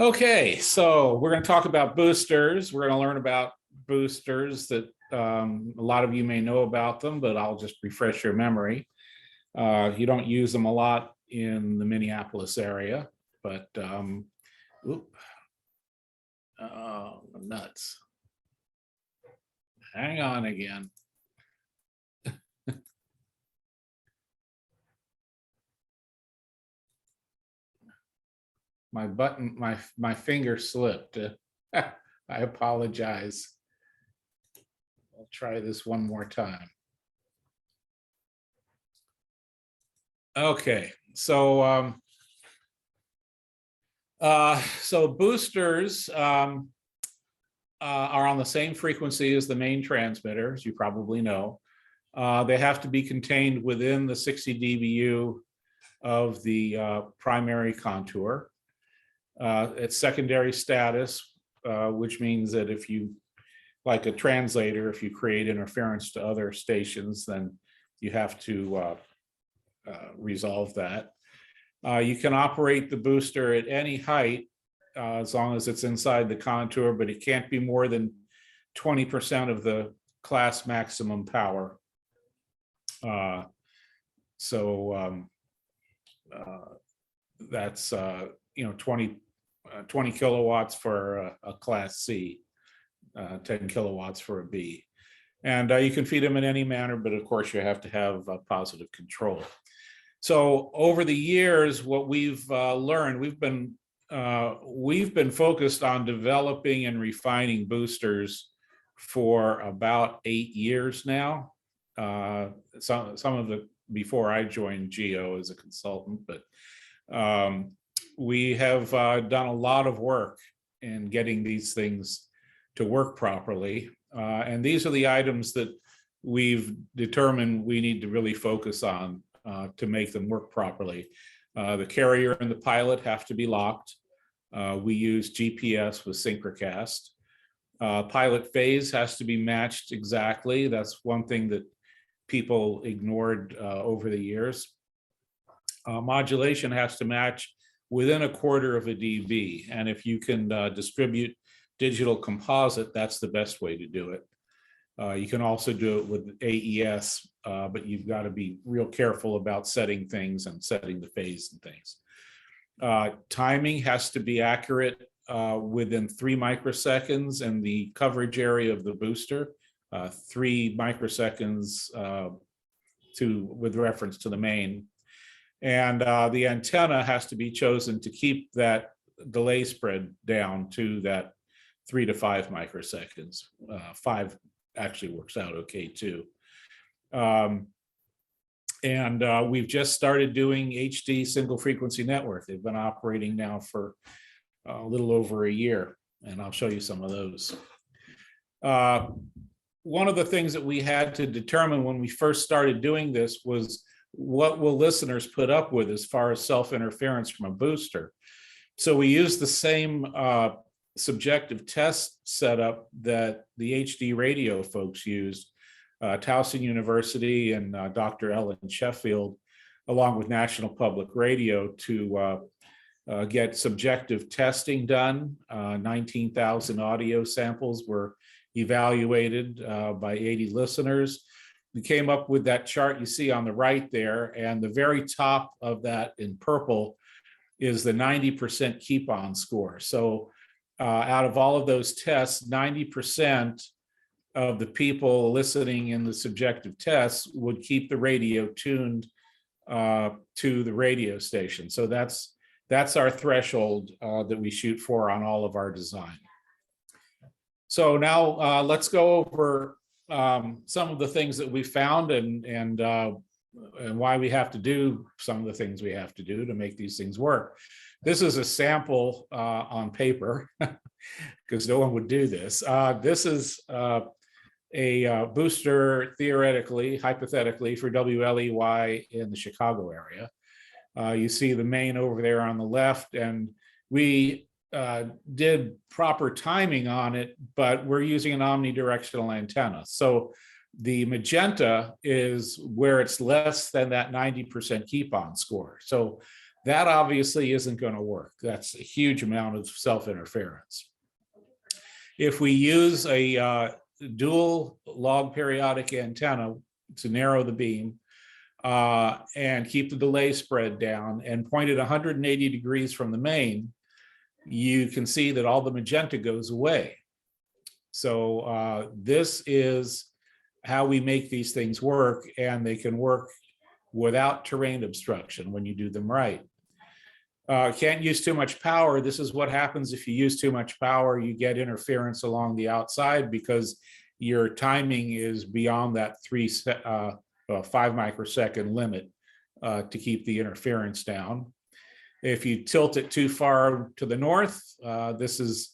Okay, so we're going to talk about boosters. We're going to learn about boosters that a lot of you may know about them, but I'll just refresh your memory. You don't use them a lot in the Minneapolis area, but nuts. Hang on again. My button, my finger slipped. I apologize. I'll try this one more time. Okay, so boosters are on the same frequency as the main transmitters, you probably know. They have to be contained within the 60 dBu of the primary contour. It's secondary status, which means that if you, like a translator, if you create interference to other stations, then you have to resolve that. You can operate the booster at any height as long as it's inside the contour, but it can't be more than 20% of the class maximum power. That's 20 kilowatts for a class C, 10 kilowatts for a B. And you can feed them in any manner, but of course you have to have positive control. So over the years, what we've learned, we've been focused on developing and refining boosters for about 8 years now. Some of it before I joined Geo as a consultant, but we have done a lot of work in getting these things to work properly. And these are the items that we've determined we need to really focus on to make them work properly. The carrier and the pilot have to be locked. We use GPS with Synchronocast. Pilot phase has to be matched exactly. That's one thing that people ignored over the years. Modulation has to match within 1/4 of a dB. And if you can distribute digital composite, that's the best way to do it. You can also do it with AES, but you've got to be real careful about setting things and setting the phase and things. Timing has to be accurate within 3 microseconds in the coverage area of the booster, 3 microseconds with reference to the main. And the antenna has to be chosen to keep that delay spread down to that 3 to 5 microseconds. 5 actually works out okay too. We've just started doing HD single frequency network. They've been operating now for a little over a year, and I'll show you some of those. One of the things that we had to determine when we first started doing this was, what will listeners put up with as far as self-interference from a booster? So we used the same subjective test setup that the HD radio folks used, Towson University and Dr. Ellen Sheffield, along with National Public Radio, to get subjective testing done. 19,000 audio samples were evaluated by 80 listeners. We came up with that chart you see on the right there, and the very top of that in purple is the 90% keep-on score. So out of all of those tests, 90% of the people listening in the subjective tests would keep the radio tuned to the radio station. So that's our threshold that we shoot for on all of our design. So now let's go over some of the things that we found and why we have to do some of the things we have to do to make these things work. This is a sample on paper, because no one would do this. This is a booster, theoretically, hypothetically, for WLEY in the Chicago area. You see the main over there on the left, and we did proper timing on it, but we're using an omnidirectional antenna. So the magenta is where it's less than that 90% keep-on score. So That obviously isn't going to work. That's a huge amount of self-interference. If we use a dual log periodic antenna to narrow the beam and keep the delay spread down and point it 180 degrees from the main, you can see that all the magenta goes away. So this is how we make these things work, and they can work without terrain obstruction when you do them right. Can't use too much power. This is what happens if you use too much power. You get interference along the outside because your timing is beyond that 5 microsecond limit to keep the interference down. If you tilt it too far to the north, this is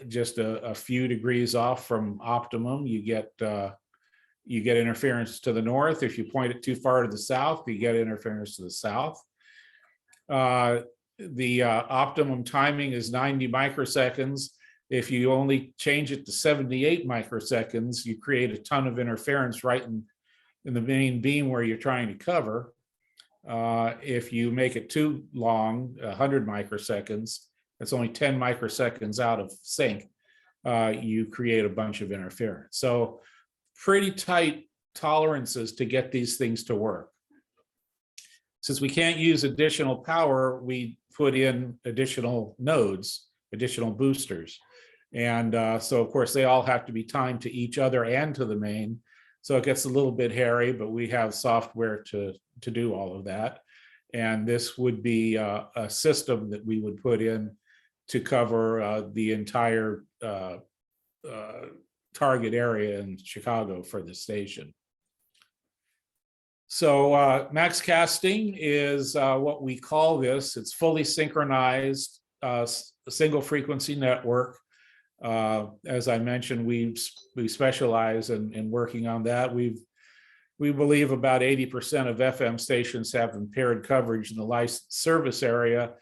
just a few degrees off from optimum. You get interference to the north. If you point it too far to the south, you get interference to the south. The optimum timing is 90 microseconds. If you only change it to 78 microseconds, you create a ton of interference right in the main beam where you're trying to cover. If you make it too long, 100 microseconds, that's only 10 microseconds out of sync, you create a bunch of interference. So pretty tight tolerances to get these things to work. Since we can't use additional power, we put in additional nodes, additional boosters. And so of course they all have to be timed to each other and to the main. So it gets a little bit hairy, but we have software to do all of that. And this would be a system that we would put in to cover the entire target area in Chicago for the station. So max casting is what we call this. It's fully synchronized, single frequency network. As I mentioned, we specialize in working on that. We believe about 80% of FM stations have impaired coverage in the licensed service area,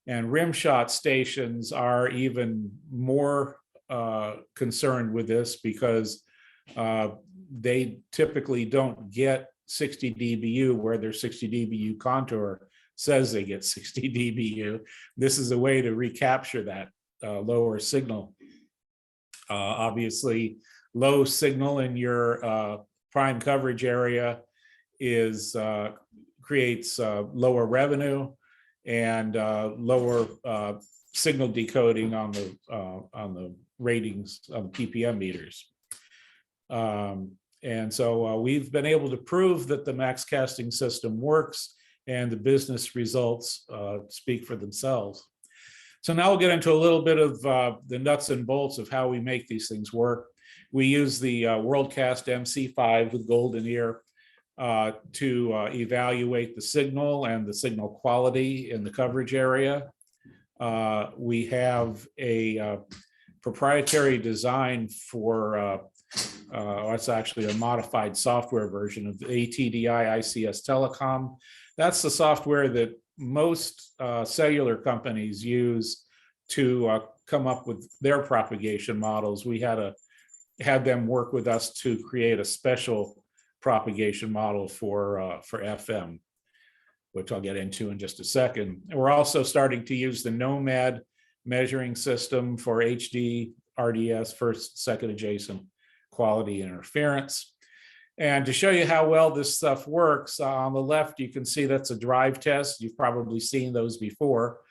and rimshot stations are even more concerned with this because they typically don't get 60 dBu where their 60 dBu contour says they get 60 dBu. This is a way to recapture that lower signal. Obviously, low signal in your prime coverage area creates lower revenue and lower signal decoding on the ratings of PPM meters. And so we've been able to prove that the max casting system works, and the business results speak for themselves. So now we'll get into a little bit of the nuts and bolts of how we make these things work. We use the WorldCast MC5 with Golden Ear to evaluate the signal and the signal quality in the coverage area. We have a proprietary design for it's actually a modified software version of the ATDI ICS Telecom. That's the software that most cellular companies use to come up with their propagation models. We had them work with us to create a special propagation model for FM, which I'll get into in just a second. We're also starting to use the Nomad measuring system for HD, RDS, first, second adjacent quality interference. And to show you how well this stuff works, on the left, you can see that's a drive test. You've probably seen those before.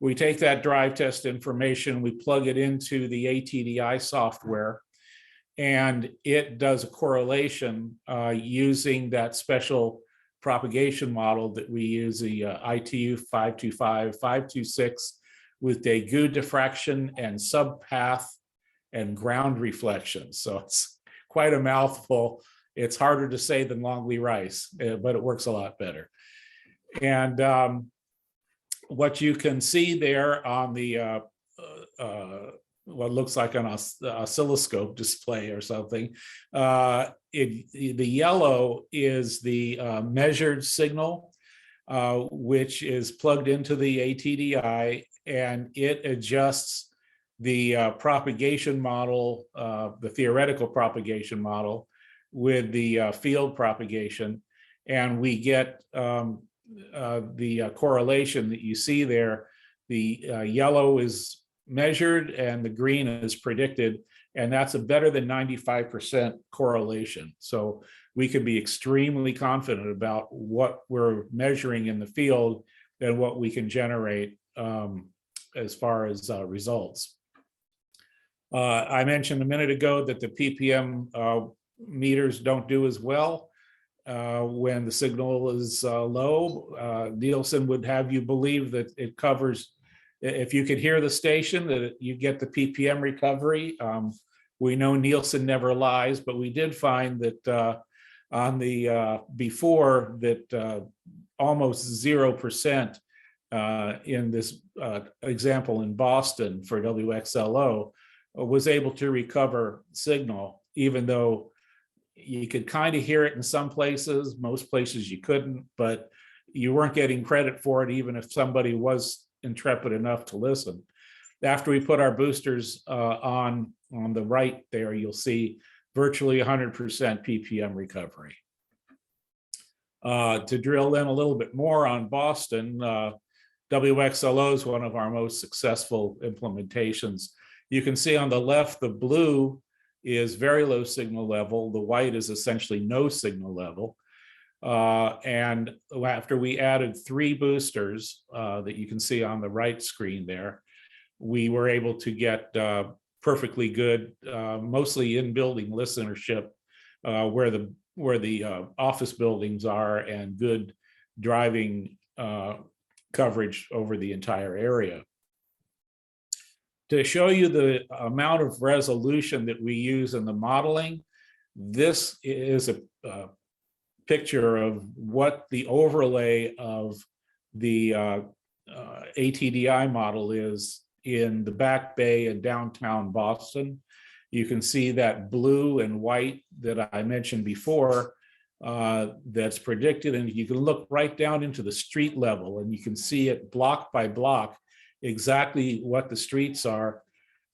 We take that drive test information, we plug it into the ATDI software, and it does a correlation using that special propagation model that we use, the ITU 525, 526, with Daegu diffraction and subpath and ground reflection. So it's quite a mouthful. It's harder to say than Longley rice, but it works a lot better. And what you can see there on the what looks like an oscilloscope display or something, the yellow is the measured signal, which is plugged into the ATDI, and it adjusts the propagation model, the theoretical propagation model, with the field propagation, and we get correlation that you see there. The yellow is measured and the green is predicted, and that's a better than 95% correlation. So we can be extremely confident about what we're measuring in the field and what we can generate as far as results. I mentioned a minute ago that the PPM meters don't do as well when the signal is low. Nielsen would have you believe that it covers, if you could hear the station, that you get the PPM recovery. We know Nielsen never lies, but we did find that on the before that almost 0% in this example in Boston for WXLO was able to recover signal, even though you could kind of hear it in some places. Most places you couldn't, but you weren't getting credit for it, even if somebody was intrepid enough to listen. After we put our boosters on the right there, you'll see virtually 100% PPM recovery. To drill in a little bit more on Boston, WXLO is one of our most successful implementations. You can see on the left, the blue is very low signal level. The white is essentially no signal level. And after we added 3 boosters that you can see on the right screen there, we were able to get perfectly good, mostly in-building listenership where the office buildings are, and good driving coverage over the entire area. To show you the amount of resolution that we use in the modeling, this is a picture of what the overlay of the ATDI model is in the Back Bay and downtown Boston. You can see that blue and white that I mentioned before that's predicted, and you can look right down into the street level and you can see it block by block exactly what the streets are,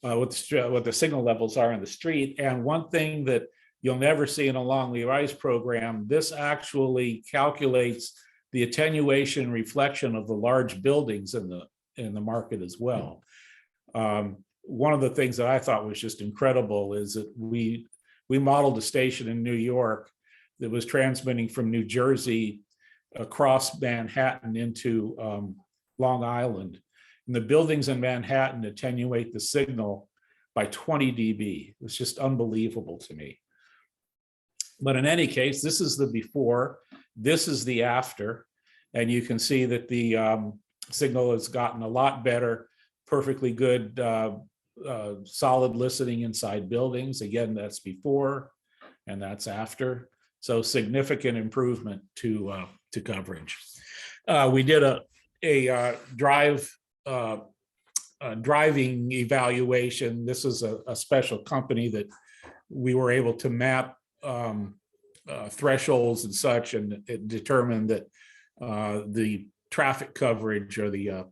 what the signal levels are in the street. And one thing that you'll never see in a long Levi's program, this actually calculates the attenuation reflection of the large buildings in the market as well. One of the things that I thought was just incredible is that we modeled a station in New York that was transmitting from New Jersey across Manhattan into Long Island. And the buildings in Manhattan attenuate the signal by 20 dB. It's just unbelievable to me. But in any case, this is the before, this is the after, and you can see that the signal has gotten a lot better, perfectly good, solid listening inside buildings. Again, that's before and that's after. So significant improvement to coverage. We did a driving evaluation. This is a special company that we were able to map thresholds and such, and it determined that the traffic coverage or the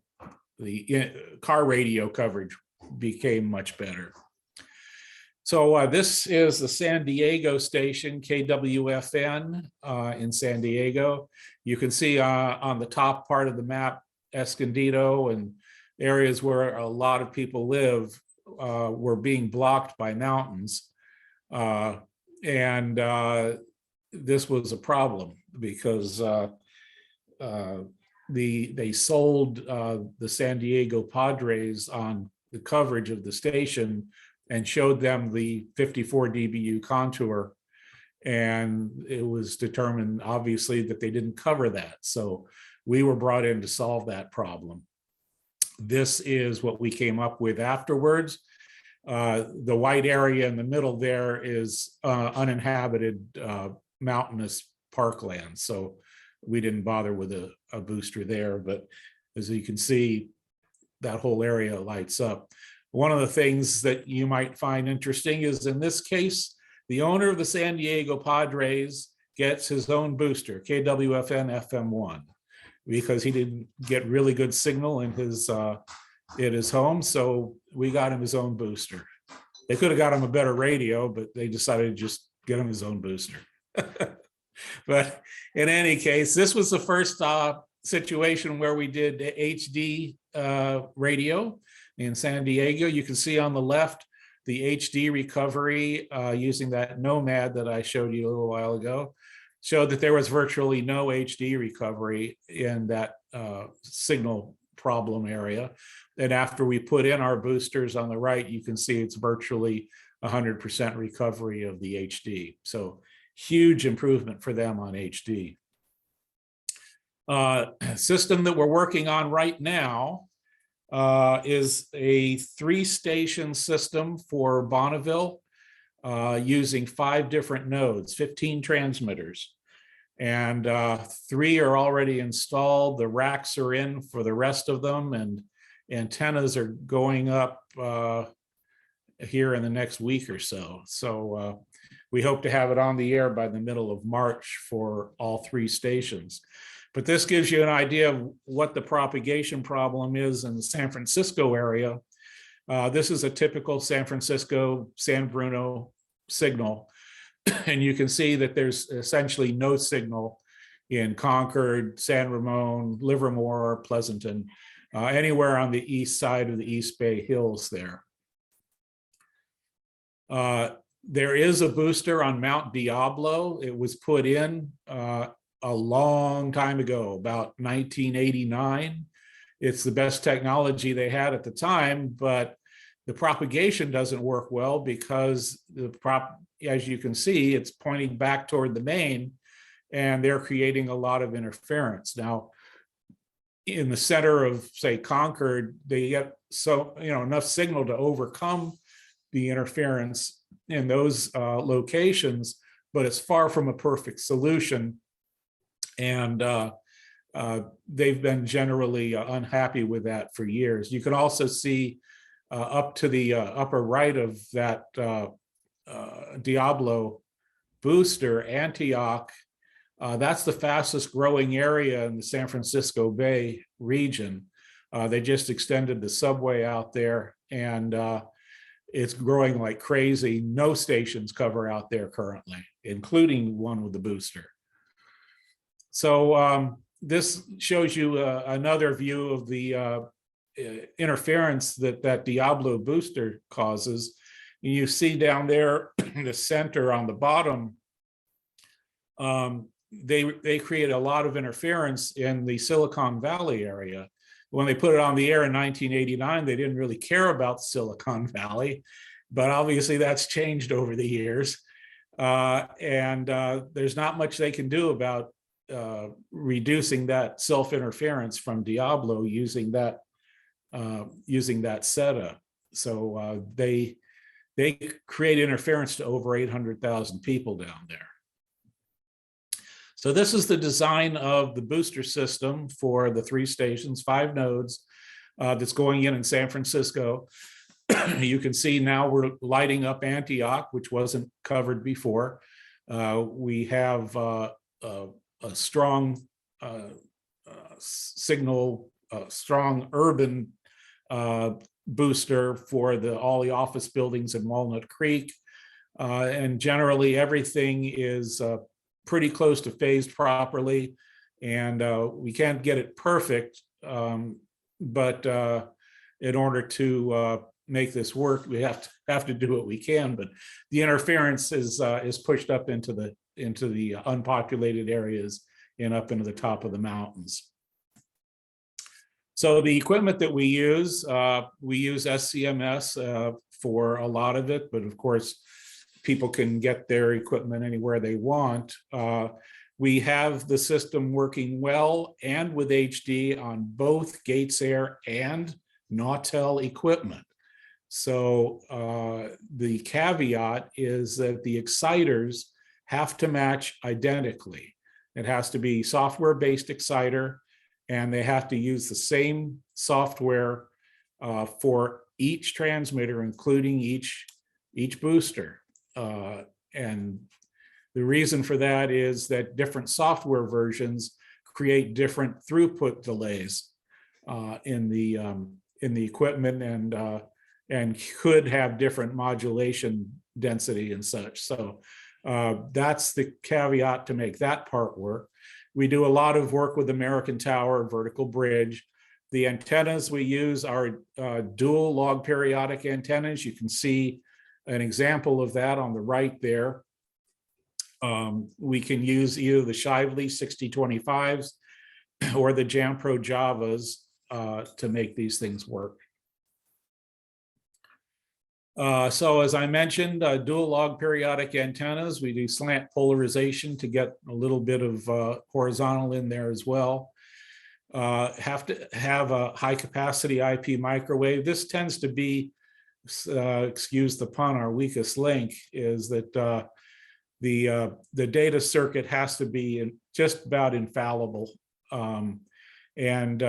car radio coverage became much better. So this is the San Diego station, KWFN in San Diego. You can see on the top part of the map, Escondido and areas where a lot of people live were being blocked by mountains. And this was a problem because they sold the San Diego Padres on the coverage of the station and showed them the 54 dBu contour. And it was determined, obviously, that they didn't cover that. So we were brought in to solve that problem. This is what we came up with afterwards. The white area in the middle there is uninhabited mountainous parkland. So we didn't bother with a booster there, but as you can see, that whole area lights up. One of the things that you might find interesting is, in this case, the owner of the San Diego Padres gets his own booster, KWFN FM1, because he didn't get really good signal in his home, so we got him his own booster. They could have got him a better radio, but they decided to just get him his own booster. But in any case, this was the first situation where we did HD radio in San Diego. You can see on the left the HD recovery using that Nomad that I showed you a little while ago, showed that there was virtually no HD recovery in that signal problem area. And after we put in our boosters on the right, you can see it's virtually 100% recovery of the HD. So huge improvement for them on HD. System that we're working on right now is a 3-station system for Bonneville using 5 different nodes, 15 transmitters. And 3 are already installed. The racks are in for the rest of them, and antennas are going up here in the next week or so. So we hope to have it on the air by the middle of March for all 3 stations. But this gives you an idea of what the propagation problem is in the San Francisco area. This is a typical San Francisco, San Bruno signal. And you can see that there's essentially no signal in Concord, San Ramon, Livermore, Pleasanton, anywhere on the east side of the East Bay Hills there. There is a booster on Mount Diablo. It was put in a long time ago, about 1989. It's the best technology they had at the time, but the propagation doesn't work well because as you can see, it's pointing back toward the main, and they're creating a lot of interference. Now, in the center of, say, Concord, they get enough signal to overcome the interference in those locations, but it's far from a perfect solution. And they've been generally unhappy with that for years. You can also see up to the upper right of that Diablo booster, Antioch. That's the fastest growing area in the San Francisco Bay region. They just extended the subway out there, and it's growing like crazy. No stations cover out there currently, including one with the booster. So this shows you another view of the interference that Diablo booster causes. You see down there in the center on the bottom, they create a lot of interference in the Silicon Valley area. When they put it on the air in 1989, they didn't really care about Silicon Valley, but obviously that's changed over the years. And there's not much they can do about reducing that self-interference from Diablo using that setup. So they create interference to over 800,000 people down there. So this is the design of the booster system for the 3 stations, 5 nodes, that's going in San Francisco. You can see now we're lighting up Antioch, which wasn't covered before. We have a strong signal, strong urban booster for all the office buildings in Walnut Creek. And generally everything is pretty close to phased properly. And we can't get it perfect, but in order to make this work, we have to do what we can. But the interference is pushed up into the unpopulated areas and up into the top of the mountains. So the equipment that we use SCMS for a lot of it, but of course, people can get their equipment anywhere they want. We have the system working well and with HD on both Gates Air and Nautel equipment. So the caveat is that the exciters have to match identically. It has to be software-based exciter, and they have to use the same software for each transmitter, including each booster. And the reason for that is that different software versions create different throughput delays in the equipment, and could have different modulation density and such. So that's the caveat to make that part work. We do a lot of work with American Tower, Vertical Bridge. The antennas we use are dual log periodic antennas. You can see an example of that on the right there. We can use either the Shively 6025s or the Jampro Javas to make these things work. So as I mentioned, dual log periodic antennas, we do slant polarization to get a little bit of horizontal in there as well. Have to have a high capacity IP microwave. This tends to be, excuse the pun, our weakest link, is that the data circuit has to be just about infallible, and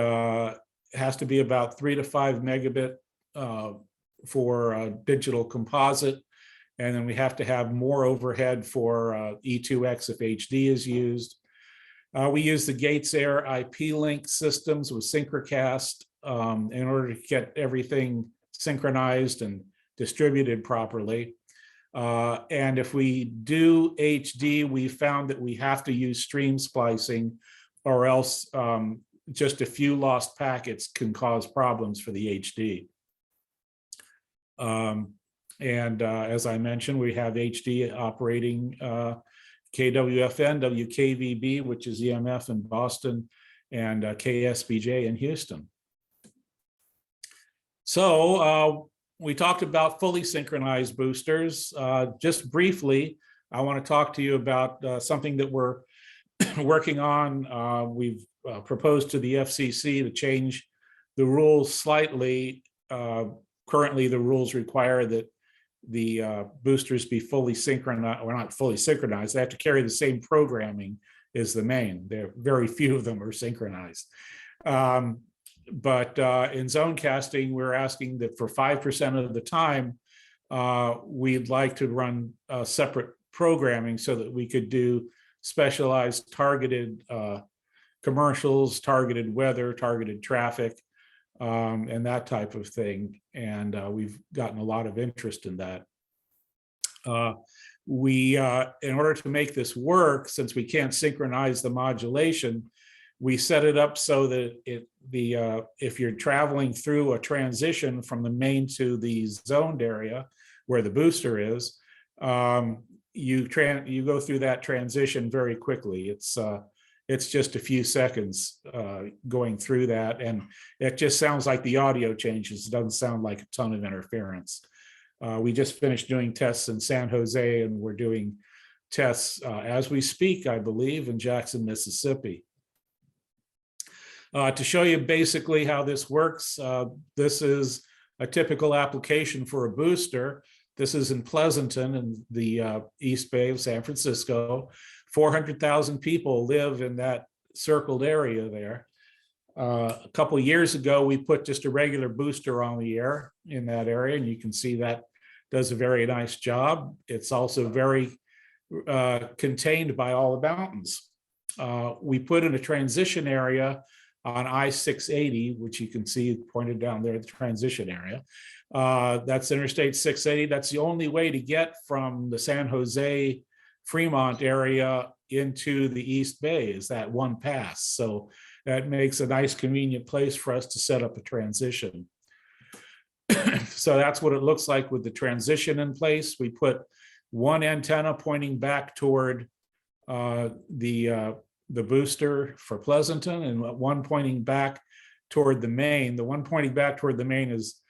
has to be about 3 to 5 megabit for digital composite, and then we have to have more overhead for E2X if HD is used. We use the Gates Air IP link systems with Synchronocast in order to get everything synchronized and distributed properly. And if we do HD, we found that we have to use stream splicing, or else just a few lost packets can cause problems for the HD. As I mentioned, we have HD operating KWFN, WKVB, which is EMF in Boston, and KSBJ in Houston. So we talked about fully synchronized boosters. Just briefly, I want to talk to you about something that we're working on. We've proposed to the FCC to change the rules slightly. Currently, the rules require that the boosters be fully synchronized, or not fully synchronized. They have to carry the same programming as the main. Very few of them are synchronized. But in zone casting, we're asking that for 5% of the time, we'd like to run separate programming so that we could do specialized targeted commercials, targeted weather, targeted traffic, and that type of thing. And we've gotten a lot of interest in that. In order to make this work, since we can't synchronize the modulation, we set it up so that if you're traveling through a transition from the main to the zoned area where the booster is, you go through that transition very quickly. It's just a few seconds going through that, and it just sounds like the audio changes. It doesn't sound like a ton of interference. We just finished doing tests in San Jose, and we're doing tests as we speak, I believe, in Jackson, Mississippi. To show you basically how this works, this is a typical application for a booster. This is in Pleasanton in the East Bay of San Francisco. 400,000 people live in that circled area there. A couple of years ago, we put just a regular booster on the air in that area, and you can see that does a very nice job. It's also very contained by all the mountains. We put in a transition area on I-680, which you can see pointed down there, the transition area. That's Interstate 680. That's the only way to get from the San Jose Fremont area into the East Bay, is that one pass. So that makes a nice convenient place for us to set up a transition. So that's what it looks like with the transition in place. We put one antenna pointing back toward the booster for Pleasanton, and one pointing back toward the main. The one pointing back toward the main is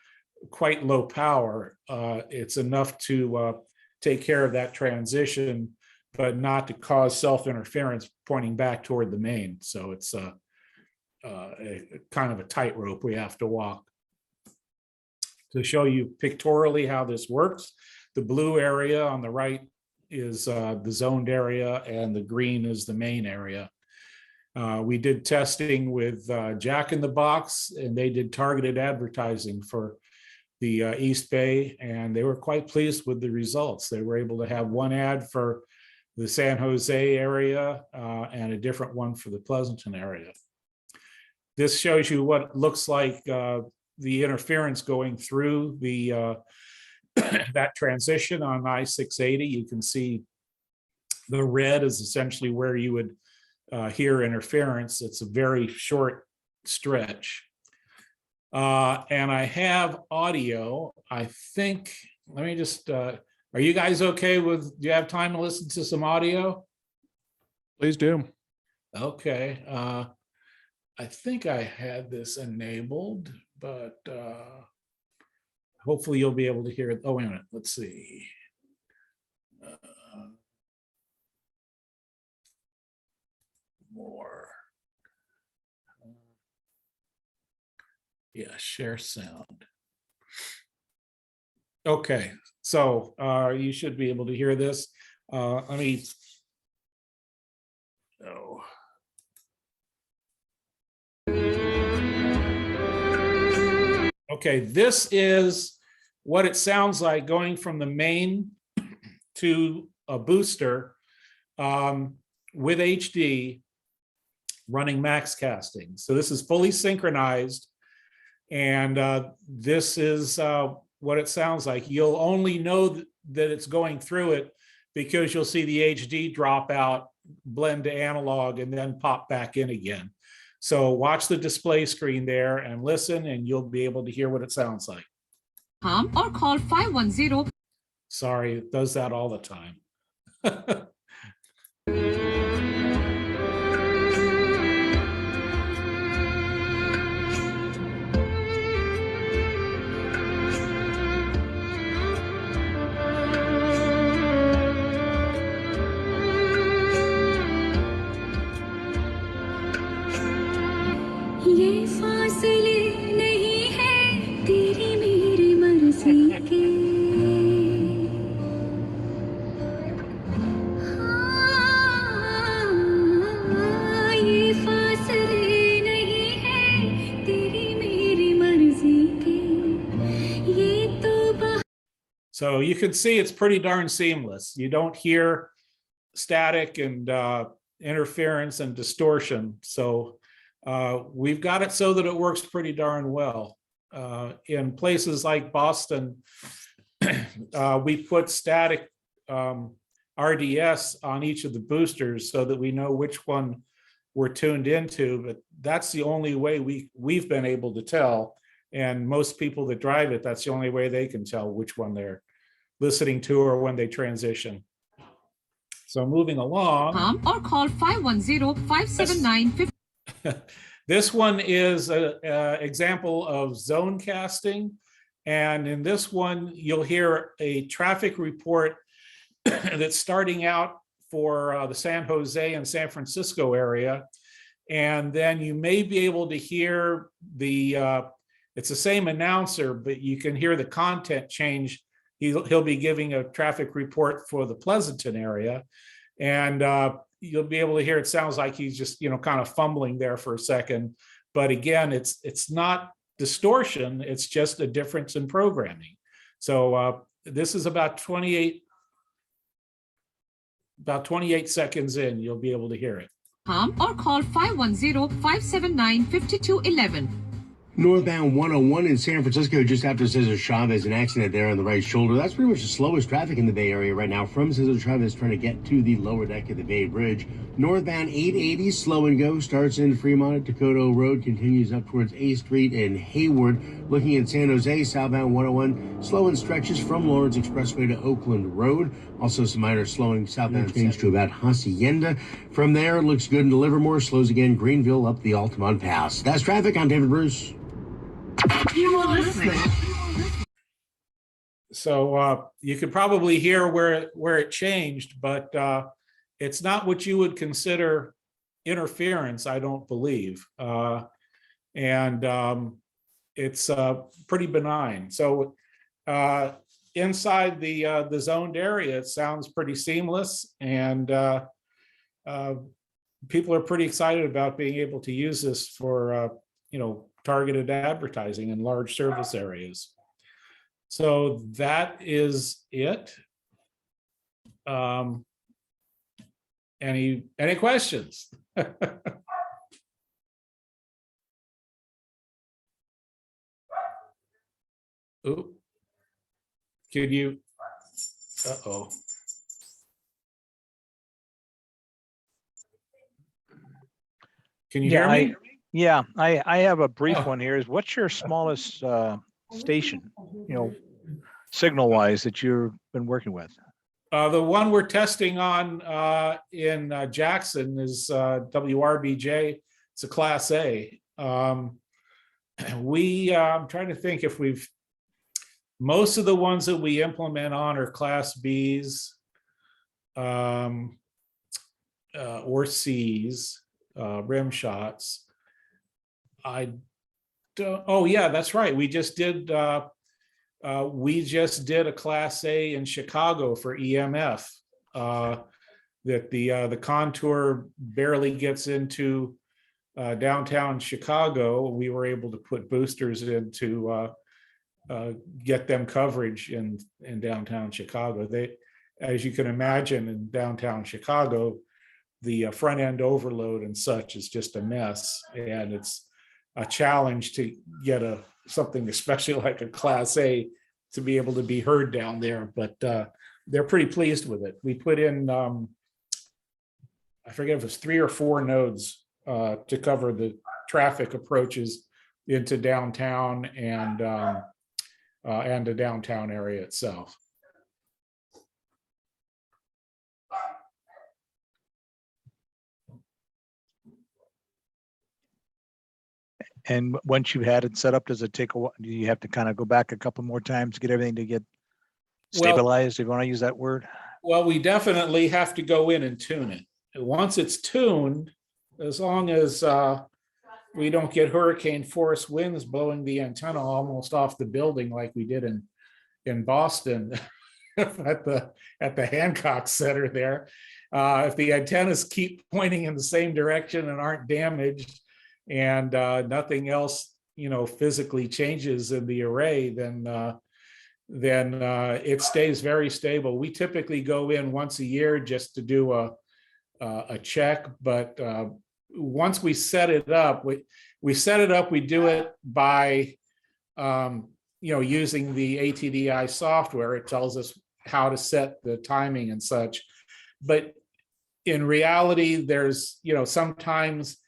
quite low power. It's enough to take care of that transition, but not to cause self-interference pointing back toward the main. So it's a kind of a tightrope we have to walk. To show you pictorially how this works, the blue area on the right is the zoned area, and the green is the main area. We did testing with Jack in the Box, and they did targeted advertising for the East Bay, and they were quite pleased with the results. They were able to have one ad for the San Jose area and a different one for the Pleasanton area. This shows you what it looks like the interference going through the that transition on I-680. You can see the red is essentially where you would hear interference. It's a very short stretch. And I have audio. I think, let me just, are you guys okay with, do you have time to listen to some audio? Please do. Okay. I think I had this enabled, but hopefully you'll be able to hear it. Oh, wait a minute. Let's see. More. Yeah, share sound. Okay, so you should be able to hear this. Let me. Oh. Okay, this is what it sounds like going from the main to a booster with HD running max casting. So this is fully synchronized, and this is what it sounds like. You'll only know that it's going through it because you'll see the HD drop out, blend to analog, and then pop back in again. So watch the display screen there and listen, and you'll be able to hear what it sounds like. Or call 510. Sorry, it does that all the time. ये फासले नहीं है तेरी मेरी मर्जी के हाँ ये फासले नहीं है तेरी मेरी मर्जी के ये तो So you can see it's pretty darn seamless. You don't hear static and interference and distortion. So we've got it so that it works pretty darn well. In places like Boston, we put static RDS on each of the boosters so that we know which one we're tuned into, but that's the only way we've been able to tell. And most people that drive it, that's the only way they can tell which one they're listening to or when they transition. So moving along. Or call 510-579-50. This one is an example of zone casting. And in this one, you'll hear a traffic report that's starting out for the San Jose and San Francisco area. And then you may be able to hear it's the same announcer, but you can hear the content change. He'll be giving a traffic report for the Pleasanton area. And you'll be able to hear, it sounds like he's just, kind of fumbling there for a second. But again, it's not distortion, it's just a difference in programming. So this is about 28 seconds in, you'll be able to hear it. Or call 510-579-5211. Northbound 101 in San Francisco, just after Cesar Chavez, an accident there on the right shoulder. That's pretty much the slowest traffic in the Bay Area right now from Cesar Chavez trying to get to the lower deck of the Bay Bridge. Northbound 880, slow and go, starts in Fremont at Dakota Road, continues up towards A Street in Hayward. Looking at San Jose, southbound 101, slow and stretches from Lawrence Expressway to Oakland Road. Also some minor slowing southbound change to about Hacienda. From there, it looks good in Livermore, slows again Greenville up the Altamont Pass. That's traffic. I'm David Bruce. You are listening. So you could probably hear where it changed, but it's not what you would consider interference, I don't believe. And it's pretty benign. So inside the zoned area, it sounds pretty seamless, and people are pretty excited about being able to use this for targeted advertising in large service areas. So that is it. Any questions? Ooh. Could you? Uh-oh. Can you hear me? I have a brief Oh. one here. Is what's your smallest station, signal wise that you've been working with? The one we're testing on in Jackson is WRBJ. It's a Class A. I'm trying to think if most of the ones that we implement on are Class Bs or Cs, rim shots. Oh yeah, that's right. We just did a Class A in Chicago for EMF. That the contour barely gets into downtown Chicago. We were able to put boosters in to get them coverage in downtown Chicago. As you can imagine, in downtown Chicago, the front end overload and such is just a mess, and it's a challenge to get something, especially like a Class A, to be able to be heard down there. But they're pretty pleased with it. We put in, I forget if it's 3 or 4 nodes to cover the traffic approaches into downtown and the downtown area itself. And once you've had it set up, does it take a while? Do you have to kind of go back a couple more times to get everything to get stabilized, if you want to use that word? Well, we definitely have to go in and tune it. Once it's tuned, as long as we don't get hurricane force winds blowing the antenna almost off the building like we did in Boston at the Hancock Center there. If the antennas keep pointing in the same direction and aren't damaged, and nothing else, physically changes in the array, then it stays very stable. We typically go in once a year just to do a check, but once we set it up, we do it by using the ATDI software. It tells us how to set the timing and such. But in reality, there's sometimes,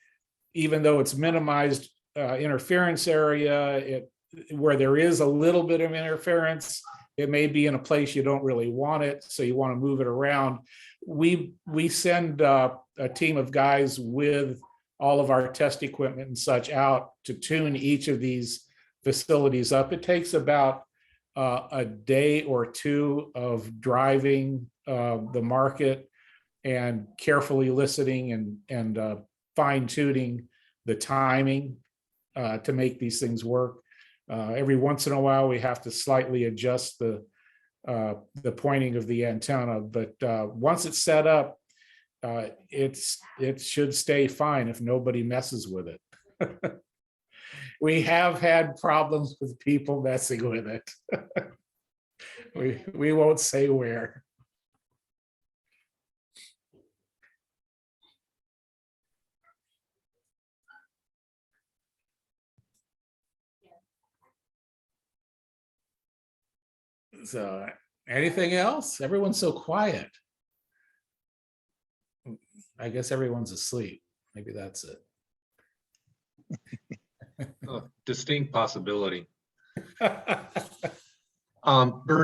even though it's minimized interference area, where there is a little bit of interference, it may be in a place you don't really want it, so you want to move it around. We send a team of guys with all of our test equipment and such out to tune each of these facilities up. It takes about a day or 2 of driving the market and carefully listening and fine tuning the timing to make these things work. Every once in a while, we have to slightly adjust the pointing of the antenna, but once it's set up, it should stay fine if nobody messes with it. We have had problems with people messing with it. We won't say where. So, anything else? Everyone's so quiet. I guess everyone's asleep. Maybe that's it. Distinct possibility. Bert,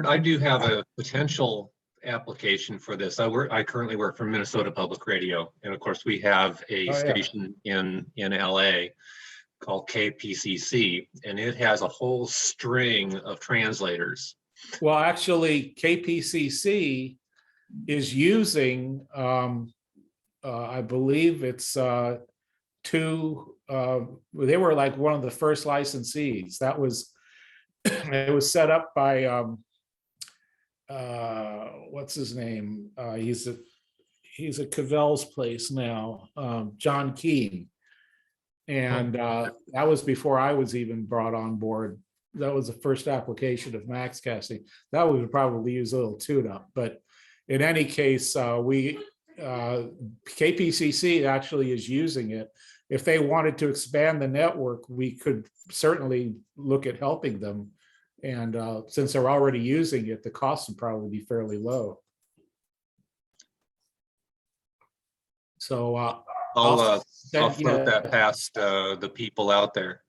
I do have a potential application for this. I currently work for Minnesota Public Radio, and of course we have a station in LA called KPCC, and it has a whole string of translators. Well, actually, KPCC is using, I believe it's they were like one of the first licensees. That was, it was set up by, what's his name? He's at Cavell's place now, John Keane. And that was before I was even brought on board. That was the first application of max casting. That would probably use a little tune-up, but in any case, KPCC actually is using it. If they wanted to expand the network, we could certainly look at helping them. And since they're already using it, the cost would probably be fairly low. So I'll send you- float that past the people out there.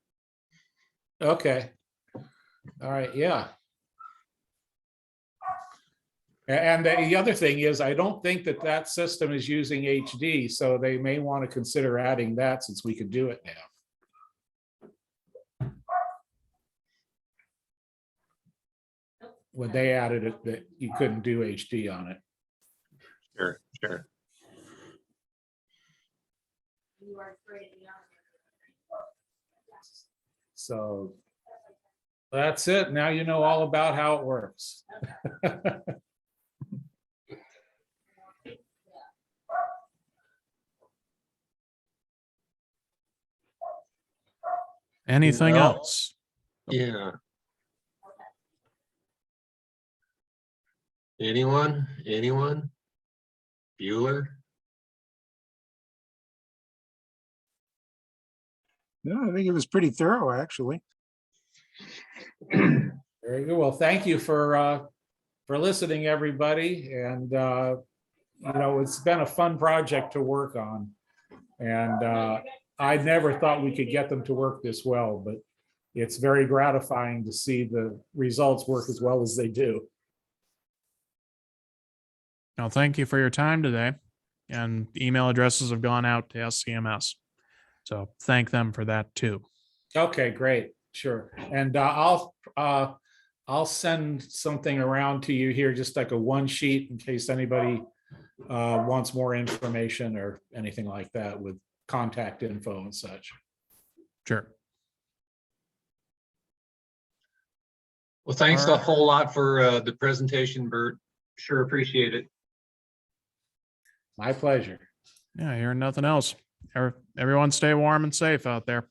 Okay. All right, yeah. And the other thing is, I don't think that that system is using HD, so they may want to consider adding that since we could do it now. When they added it, that you couldn't do HD on it. Sure, sure. So that's it. Now you know all about how it works. Anything Well, else? Yeah. Anyone? Bueller? No, I think it was pretty thorough, actually. Very good. Well, thank you for listening, everybody. And it's been a fun project to work on. And I never thought we could get them to work this well, but it's very gratifying to see the results work as well as they do. Now, thank you for your time today. And email addresses have gone out to SCMS. So thank them for that too. Okay, great. Sure. And I'll send something around to you here, just like a one sheet in case anybody wants more information or anything like that with contact info and such. Sure. Well, thanks All a right. whole lot for the presentation, Bert. Sure appreciate it. My pleasure. Yeah, hearing nothing else. Everyone stay warm and safe out there.